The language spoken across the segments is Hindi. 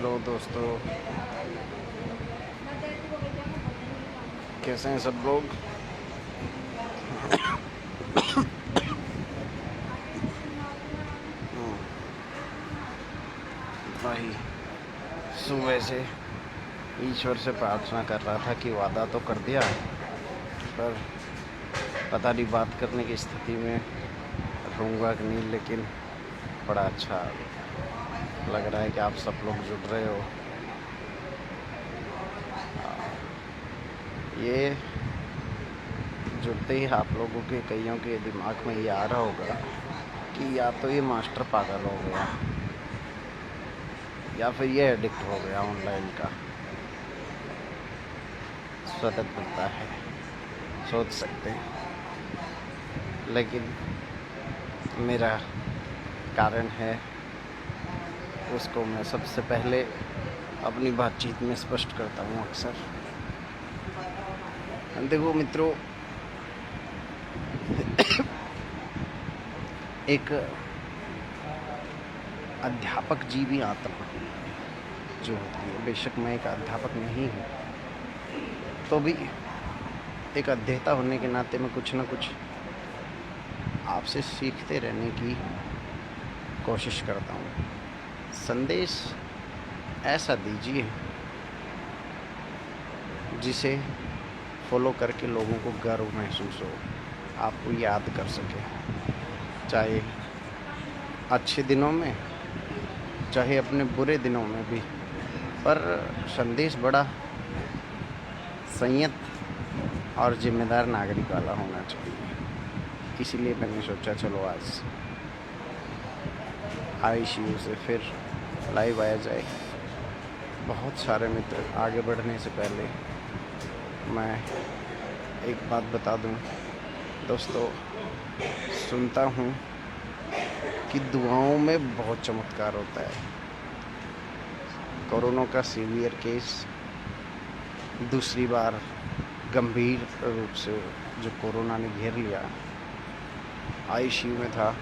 हेलो दोस्तों, कैसे हैं सब लोग। भाई सुबह से ईश्वर से प्रार्थना कर रहा था कि वादा तो कर दिया, पर पता नहीं बात करने की स्थिति में रहूँगा कि नहीं। लेकिन बड़ा अच्छा लग रहा है कि आप सब लोग जुड़ रहे हो। ये जुड़ते ही आप लोगों के कईयों के दिमाग में ये आ रहा होगा कि या तो ये मास्टर पागल हो गया या फिर ये एडिक्ट हो गया ऑनलाइन का। स्वतंत्रता है, सोच सकते हैं, लेकिन मेरा कारण है, उसको मैं सबसे पहले अपनी बातचीत में स्पष्ट करता हूँ अक्सर। देखो मित्रों, एक अध्यापक जीवी आत्मा जो होती है, बेशक मैं एक अध्यापक नहीं हूँ, तो भी एक अध्येता होने के नाते मैं कुछ ना कुछ आपसे सीखते रहने की कोशिश करता हूँ। संदेश ऐसा दीजिए जिसे फॉलो करके लोगों को गर्व महसूस हो, आपको याद कर सके, चाहे अच्छे दिनों में चाहे अपने बुरे दिनों में भी। पर संदेश बड़ा संयत और जिम्मेदार नागरिक वाला होना चाहिए। इसीलिए मैंने सोचा चलो आज आईसीयू से फिर लाइव आया जाए। बहुत सारे मित्र, आगे बढ़ने से पहले मैं एक बात बता दूं दोस्तों, सुनता हूँ कि दुआओं में बहुत चमत्कार होता है। कोरोना का सीवियर केस दूसरी बार गंभीर रूप से जो कोरोना ने घेर लिया, आईसीयू में था।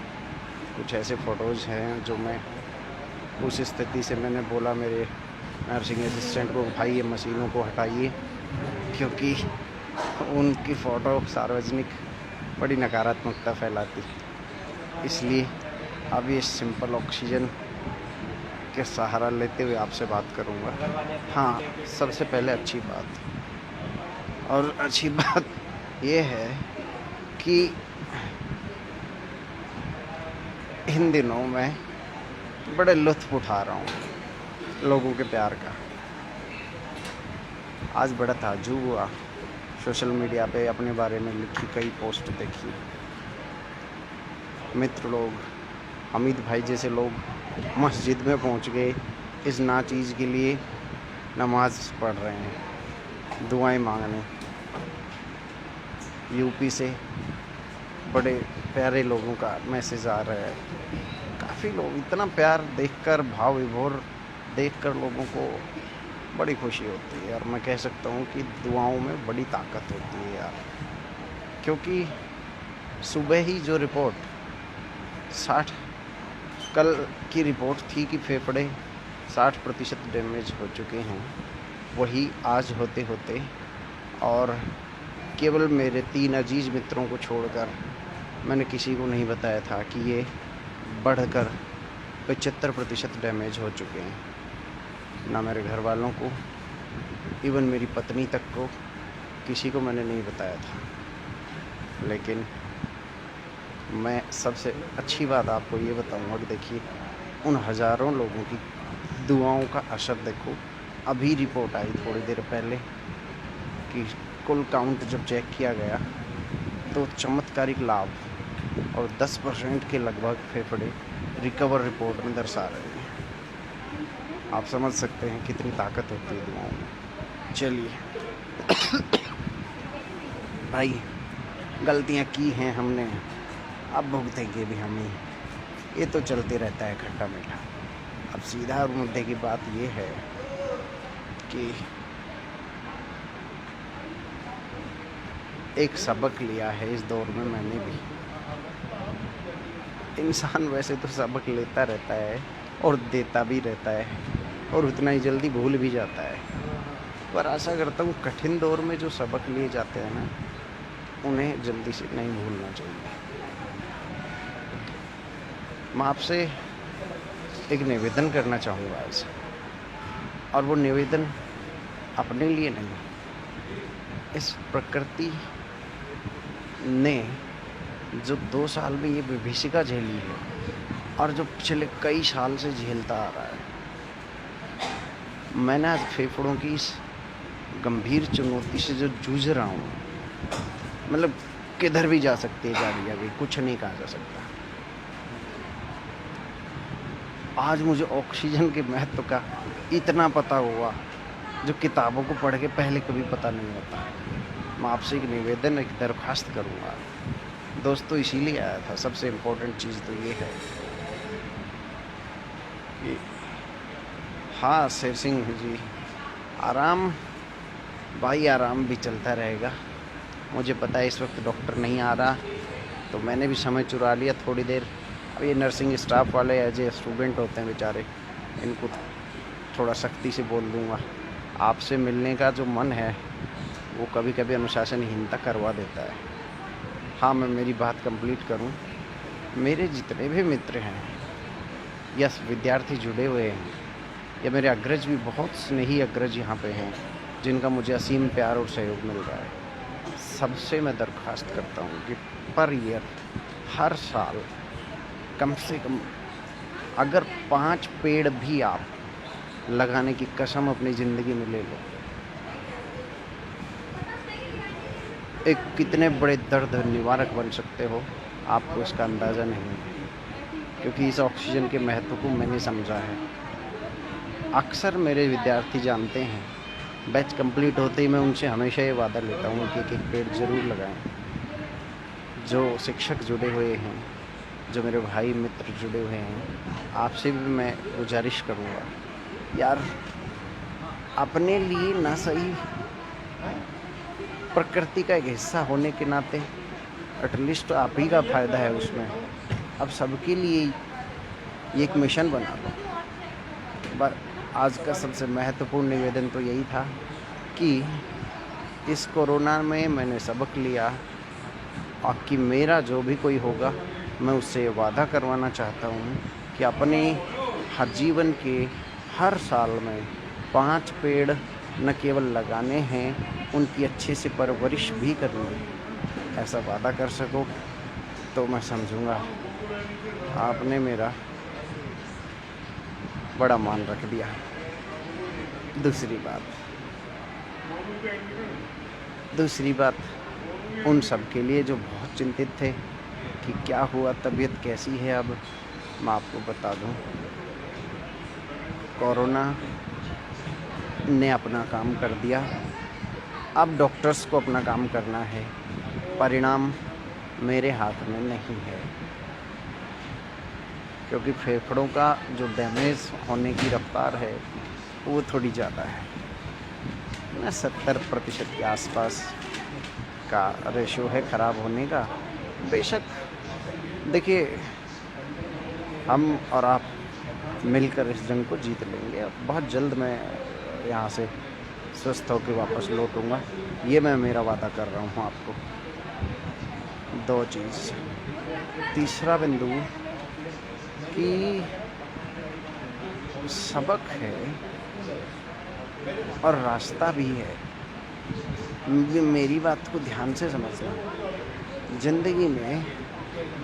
कुछ ऐसे फ़ोटोज़ हैं जो मैं उस स्थिति से मैंने बोला मेरे नर्सिंग असिस्टेंट को, भाई ये मशीनों को हटाइए, क्योंकि उनकी फ़ोटो सार्वजनिक बड़ी नकारात्मकता फैलाती। इसलिए अब ये सिंपल ऑक्सीजन के सहारा लेते हुए आपसे बात करूँगा। हाँ, सबसे पहले अच्छी बात ये है कि इन दिनों मैं बड़े लुत्फ़ उठा रहा हूँ लोगों के प्यार का। आज बड़ा ताज्जुब हुआ, सोशल मीडिया पे अपने बारे में लिखी कई पोस्ट देखी। मित्र लोग, हमीद भाई जैसे लोग मस्जिद में पहुंच गए इस नाचीज़ के लिए, नमाज पढ़ रहे हैं, दुआएं मांगने। यूपी से बड़े प्यारे लोगों का मैसेज आ रहा है। काफ़ी लोग, इतना प्यार देखकर, भाव विभोर देखकर लोगों को बड़ी खुशी होती है। और मैं कह सकता हूँ कि दुआओं में बड़ी ताकत होती है यार, क्योंकि सुबह ही जो रिपोर्ट 60 कल की रिपोर्ट थी कि फेफड़े 60% डैमेज हो चुके हैं, वही आज होते होते और केवल मेरे 3 अजीज़ मित्रों को छोड़कर मैंने किसी को नहीं बताया था कि ये बढ़कर 75% डैमेज हो चुके हैं। ना मेरे घर वालों को, इवन मेरी पत्नी तक को, किसी को मैंने नहीं बताया था। लेकिन मैं सबसे अच्छी बात आपको ये बताऊंगा कि देखिए, उन हज़ारों लोगों की दुआओं का असर देखो। अभी रिपोर्ट आई थोड़ी देर पहले कि कुल काउंट जब चेक किया गया तो चमत्कारिक लाभ और 10% के लगभग फेफड़े रिकवर रिपोर्ट में दर्शा रहे हैं। आप समझ सकते हैं कितनी ताकत होती है दुआओं में। चलिए भाई, गलतियां की हैं हमने, अब भुगतेंगे भी हम ही। ये तो चलते रहता है खट्टा मीठा। अब सीधा और मुद्दे की बात ये है कि एक सबक लिया है इस दौर में मैंने भी। इंसान वैसे तो सबक लेता रहता है और देता भी रहता है, और उतना ही जल्दी भूल भी जाता है। पर आशा करता हूँ कठिन दौर में जो सबक लिए जाते हैं ना, उन्हें जल्दी से नहीं भूलना चाहिए। मैं आपसे एक निवेदन करना चाहूँगा आज, और वो निवेदन अपने लिए नहीं, इस प्रकृति ने जो 2 साल में ये विभीषिका झेली है और जो पिछले कई साल से झेलता आ रहा है, मैंने आज फेफड़ों की इस गंभीर चुनौती से जो जूझ रहा हूँ, मतलब किधर भी जा सकती है गाड़ी, अभी कुछ नहीं कहा जा सकता। आज मुझे ऑक्सीजन के महत्व का इतना पता हुआ जो किताबों को पढ़ के पहले कभी पता नहीं होता। मैं आपसे एक निवेदन, एक दरख्वास्त करूँगा दोस्तों, इसीलिए आया था। सबसे इम्पोर्टेंट चीज़ तो ये है कि हाँ शेर सिंह जी, आराम भाई, आराम भी चलता रहेगा। मुझे पता है इस वक्त डॉक्टर नहीं आ रहा, तो मैंने भी समय चुरा लिया थोड़ी देर। अब ये नर्सिंग स्टाफ वाले एज ए स्टूडेंट होते हैं बेचारे, इनको थोड़ा सख्ती से बोल दूँगा। आपसे मिलने का जो मन है वो कभी कभी अनुशासनहीनता करवा देता है। हाँ, मैं मेरी बात कंप्लीट करूं। मेरे जितने भी मित्र हैं या विद्यार्थी जुड़े हुए हैं, या मेरे अग्रज भी, बहुत स्नेही अग्रज यहाँ पे हैं जिनका मुझे असीम प्यार और सहयोग मिल रहा है, सबसे मैं दरख्वास्त करता हूँ कि पर ईयर, हर साल कम से कम अगर 5 पेड़ भी आप लगाने की कसम अपनी ज़िंदगी में ले लो, एक कितने बड़े दर्द निवारक बन सकते हो, आपको इसका अंदाज़ा नहीं है। क्योंकि इस ऑक्सीजन के महत्व को मैंने समझा है। अक्सर मेरे विद्यार्थी जानते हैं, बैच कंप्लीट होते ही मैं उनसे हमेशा ये वादा लेता हूँ कि एक पेड़ ज़रूर लगाएं। जो शिक्षक जुड़े हुए हैं, जो मेरे भाई मित्र जुड़े हुए हैं, आपसे भी मैं गुजारिश करूँगा, यार अपने लिए ना सही, प्रकृति का एक हिस्सा होने के नाते एटलीस्ट तो आप ही का फ़ायदा है उसमें। अब सबके लिए ये एक मिशन बना लो। पर आज का सबसे महत्वपूर्ण निवेदन तो यही था कि इस कोरोना में मैंने सबक लिया, और कि मेरा जो भी कोई होगा, मैं उससे वादा करवाना चाहता हूँ कि अपने हर जीवन के हर साल में 5 पेड़ न केवल लगाने हैं, उनकी अच्छे से परवरिश भी करनी है। ऐसा वादा कर सको तो मैं समझूंगा आपने मेरा बड़ा मान रख दिया। दूसरी बात उन सब के लिए जो बहुत चिंतित थे कि क्या हुआ, तबीयत कैसी है, अब मैं आपको बता दूं, कोरोना ने अपना काम कर दिया। अब डॉक्टर्स को अपना काम करना है, परिणाम मेरे हाथ में नहीं है। क्योंकि फेफड़ों का जो डैमेज होने की रफ्तार है वो थोड़ी ज़्यादा है ना, 70% के आसपास का रेशो है ख़राब होने का। बेशक देखिए, हम और आप मिलकर इस जंग को जीत लेंगे। बहुत जल्द मैं यहाँ से स्वस्थ होकर वापस लौटूंगा, ये मैं मेरा वादा कर रहा हूँ आपको। 2 चीज़। तीसरा बिंदु कि सबक है और रास्ता भी है। मेरी बात को ध्यान से समझना। ज़िंदगी में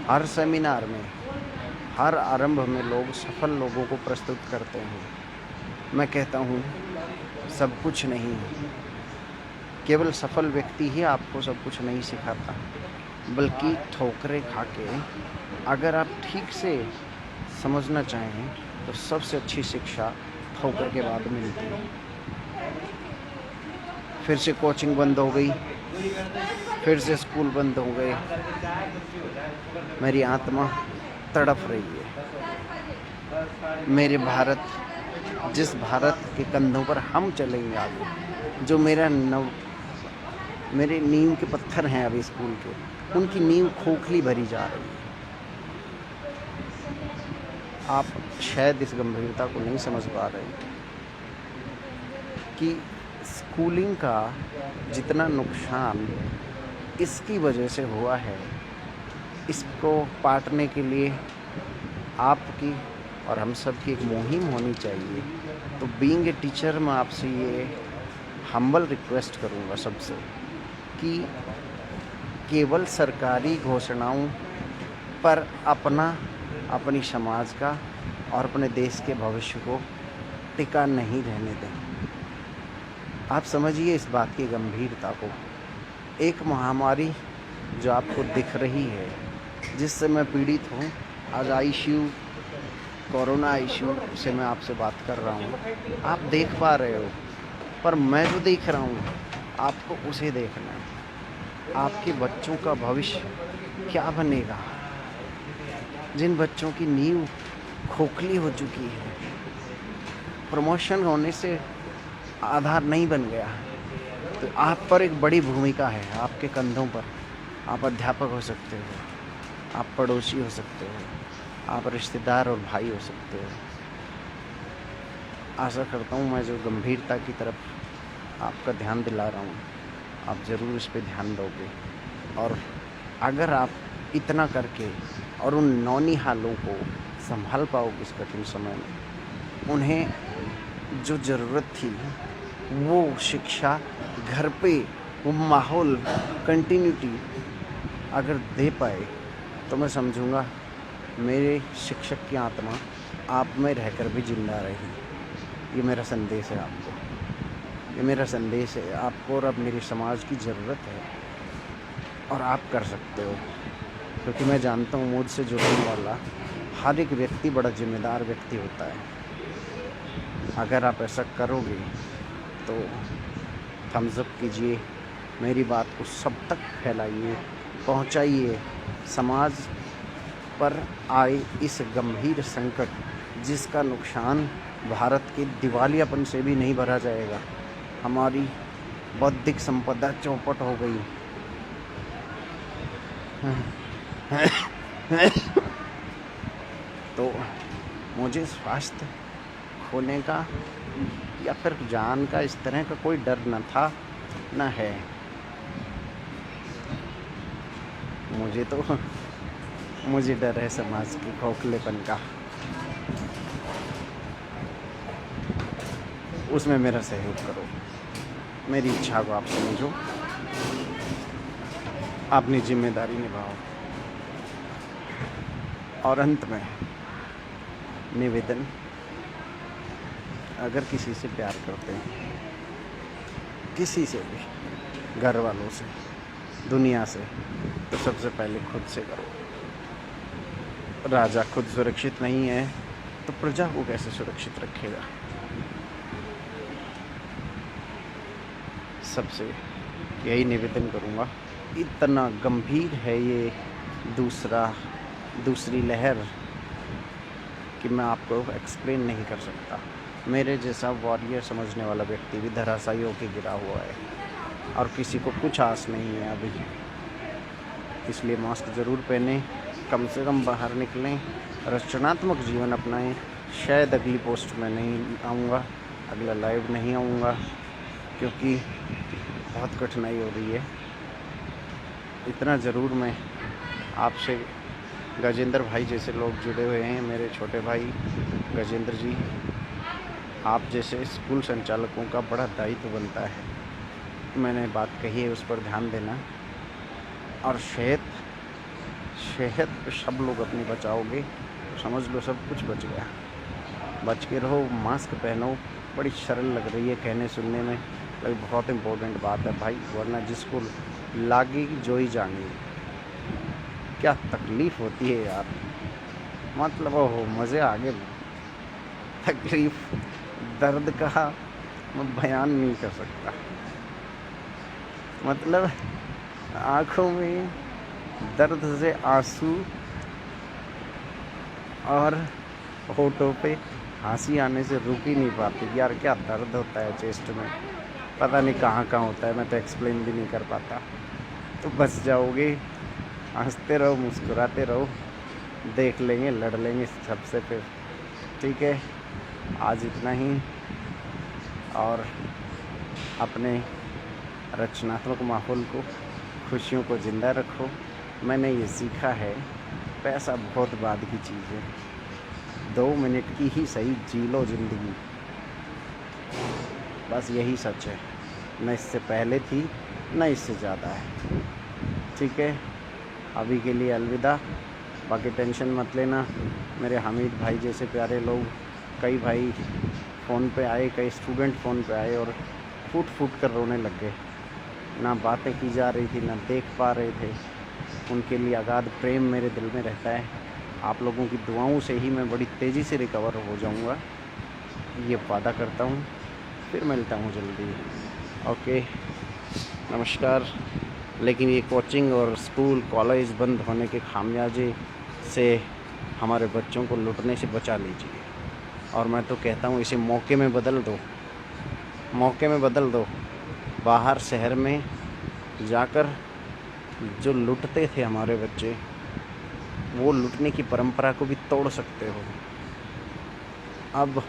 हर सेमिनार में, हर आरंभ में लोग सफल लोगों को प्रस्तुत करते हैं। मैं कहता हूँ सब कुछ नहीं, केवल सफल व्यक्ति ही आपको सब कुछ नहीं सिखाता, बल्कि ठोकरें खा के अगर आप ठीक से समझना चाहें तो सबसे अच्छी शिक्षा ठोकर के बाद मिलती है। फिर से कोचिंग बंद हो गई, फिर से स्कूल बंद हो गए, मेरी आत्मा तड़प रही है। मेरे भारत, जिस भारत के कंधों पर हम चलेंगे आगे, जो मेरे नींव के पत्थर हैं अभी स्कूल के, उनकी नींव खोखली भरी जा रही है। आप शायद इस गंभीरता को नहीं समझ पा रहे, कि स्कूलिंग का जितना नुकसान इसकी वजह से हुआ है, इसको पाटने के लिए आपकी और हम सब की एक मुहिम होनी चाहिए। तो बीइंग ए टीचर मैं आपसे ये हम्बल रिक्वेस्ट करूँगा सबसे कि केवल सरकारी घोषणाओं पर अपनी समाज का और अपने देश के भविष्य को टिका नहीं रहने दें। आप समझिए इस बात की गंभीरता को। एक महामारी जो आपको दिख रही है, जिससे मैं पीड़ित हूँ, आज आईसीयू, कोरोना आईसीयू से मैं आपसे बात कर रहा हूँ, आप देख पा रहे हो, पर मैं जो देख रहा हूँ आपको उसे देखना है। आपके बच्चों का भविष्य क्या बनेगा? जिन बच्चों की नींव खोखली हो चुकी है, प्रमोशन होने से आधार नहीं बन गया, तो आप पर एक बड़ी भूमिका है, आपके कंधों पर। आप अध्यापक हो सकते हो, आप पड़ोसी हो सकते हो, आप रिश्तेदार और भाई हो सकते हो। आशा करता हूँ मैं जो गंभीरता की तरफ आपका ध्यान दिला रहा हूँ, आप ज़रूर इस पे ध्यान दोगे। और अगर आप इतना करके और उन नौनिहालों को संभाल पाओगे इस कठिन समय में, उन्हें जो ज़रूरत थी वो शिक्षा घर पे, वो माहौल, कंटिन्यूटी अगर दे पाए, तो मैं समझूंगा मेरे शिक्षक की आत्मा आप में रहकर भी जिंदा रही। ये मेरा संदेश है आपको, ये मेरा संदेश है आपको। और अब मेरी समाज की ज़रूरत है और आप कर सकते हो, क्योंकि मैं जानता हूँ मुझसे जुड़ने वाला हर एक व्यक्ति बड़ा जिम्मेदार व्यक्ति होता है। अगर आप ऐसा करोगे तो थम्स अप कीजिए, मेरी बात को सब तक फैलाइए, पहुंचाइए। समाज पर आए इस गंभीर संकट, जिसका नुकसान भारत के दिवालियापन से भी नहीं भरा जाएगा। हमारी बौद्धिक संपदा चौपट हो गई। तो मुझे स्वास्थ्य खोने का या फिर जान का इस तरह का कोई डर न था, न है। मुझे डर है समाज के खोखलेपन का। उसमें मेरा सहयोग करो, मेरी इच्छा को आप समझो, अपनी जिम्मेदारी निभाओ। और अंत में निवेदन, अगर किसी से प्यार करते हैं, किसी से भी, घर वालों से, दुनिया से, तो सबसे पहले खुद से करो। राजा खुद सुरक्षित नहीं है तो प्रजा को कैसे सुरक्षित रखेगा? सबसे यही निवेदन करूँगा। इतना गंभीर है ये दूसरी लहर कि मैं आपको एक्सप्लेन नहीं कर सकता। मेरे जैसा वॉरियर समझने वाला व्यक्ति भी धराशायी होकर गिरा हुआ है और किसी को कुछ आस नहीं है अभी। इसलिए मास्क ज़रूर पहनें, कम से कम बाहर निकलें, रचनात्मक जीवन अपनाएं। शायद अगली पोस्ट में नहीं आऊँगा, अगला लाइव नहीं आऊँगा, क्योंकि बहुत कठिनाई हो रही है। इतना ज़रूर मैं आपसे, गजेंद्र भाई जैसे लोग जुड़े हुए हैं, मेरे छोटे भाई गजेंद्र जी, आप जैसे स्कूल संचालकों का बड़ा दायित्व बनता है। मैंने बात कही है, उस पर ध्यान देना। और शहद सब लोग अपनी बचाओगे, समझ लो सब कुछ बच गया। बच के रहो, मास्क पहनो। बड़ी सरल लग रही है कहने सुनने में, लेकिन बहुत इम्पोर्टेंट बात है भाई, वरना जिसको लागेगी जो ही जानेगी। क्या तकलीफ़ होती है यार, मतलब ओहो, मज़े आ गए। तकलीफ़, दर्द का मैं बयान नहीं कर सकता। मतलब आँखों में दर्द से आंसू और होठों पे हंसी आने से रुक ही नहीं पाती। यार क्या दर्द होता है चेस्ट में, पता नहीं कहाँ होता है, मैं तो एक्सप्लेन भी नहीं कर पाता। तो बच जाओगे, हंसते रहो, मुस्कुराते रहो, देख लेंगे, लड़ लेंगे सबसे फिर। ठीक है, आज इतना ही। और अपने रचनात्मक माहौल को, खुशियों को ज़िंदा रखो। मैंने ये सीखा है, पैसा बहुत बाद की चीज़ है। 2 मिनट की ही सही जी लो ज़िंदगी, बस यही सच है। न इससे पहले थी, न इससे ज़्यादा है। ठीक है, अभी के लिए अलविदा। बाकी टेंशन मत लेना। मेरे हामिद भाई जैसे प्यारे लोग, कई भाई फ़ोन पे आए, कई स्टूडेंट फ़ोन पे आए और फूट फूट कर रोने लग गए। ना बातें की जा रही थी, ना देख पा रहे थे। उनके लिए अगाध प्रेम मेरे दिल में रहता है। आप लोगों की दुआओं से ही मैं बड़ी तेज़ी से रिकवर हो जाऊंगा, ये वादा करता हूँ। फिर मिलता हूँ जल्दी। ओके, नमस्कार। लेकिन ये कोचिंग और स्कूल कॉलेज बंद होने के खामियाजे से हमारे बच्चों को लुटने से बचा लीजिए। और मैं तो कहता हूँ इसे मौके में बदल दो, मौके में बदल दो। बाहर शहर में जाकर जो लुटते थे हमारे बच्चे, वो लुटने की परंपरा को भी तोड़ सकते हो। अब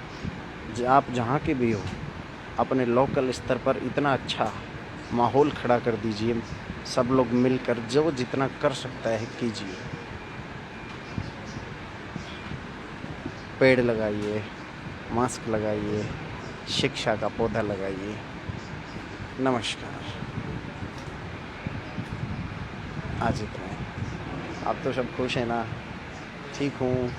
आप जहाँ के भी हो, अपने लोकल स्तर पर इतना अच्छा माहौल खड़ा कर दीजिए। सब लोग मिलकर जो जितना कर सकता है कीजिए। पेड़ लगाइए, मास्क लगाइए, शिक्षा का पौधा लगाइए। नमस्कार। आज इतना। आप तो सब खुश हैं ना? ठीक हूँ।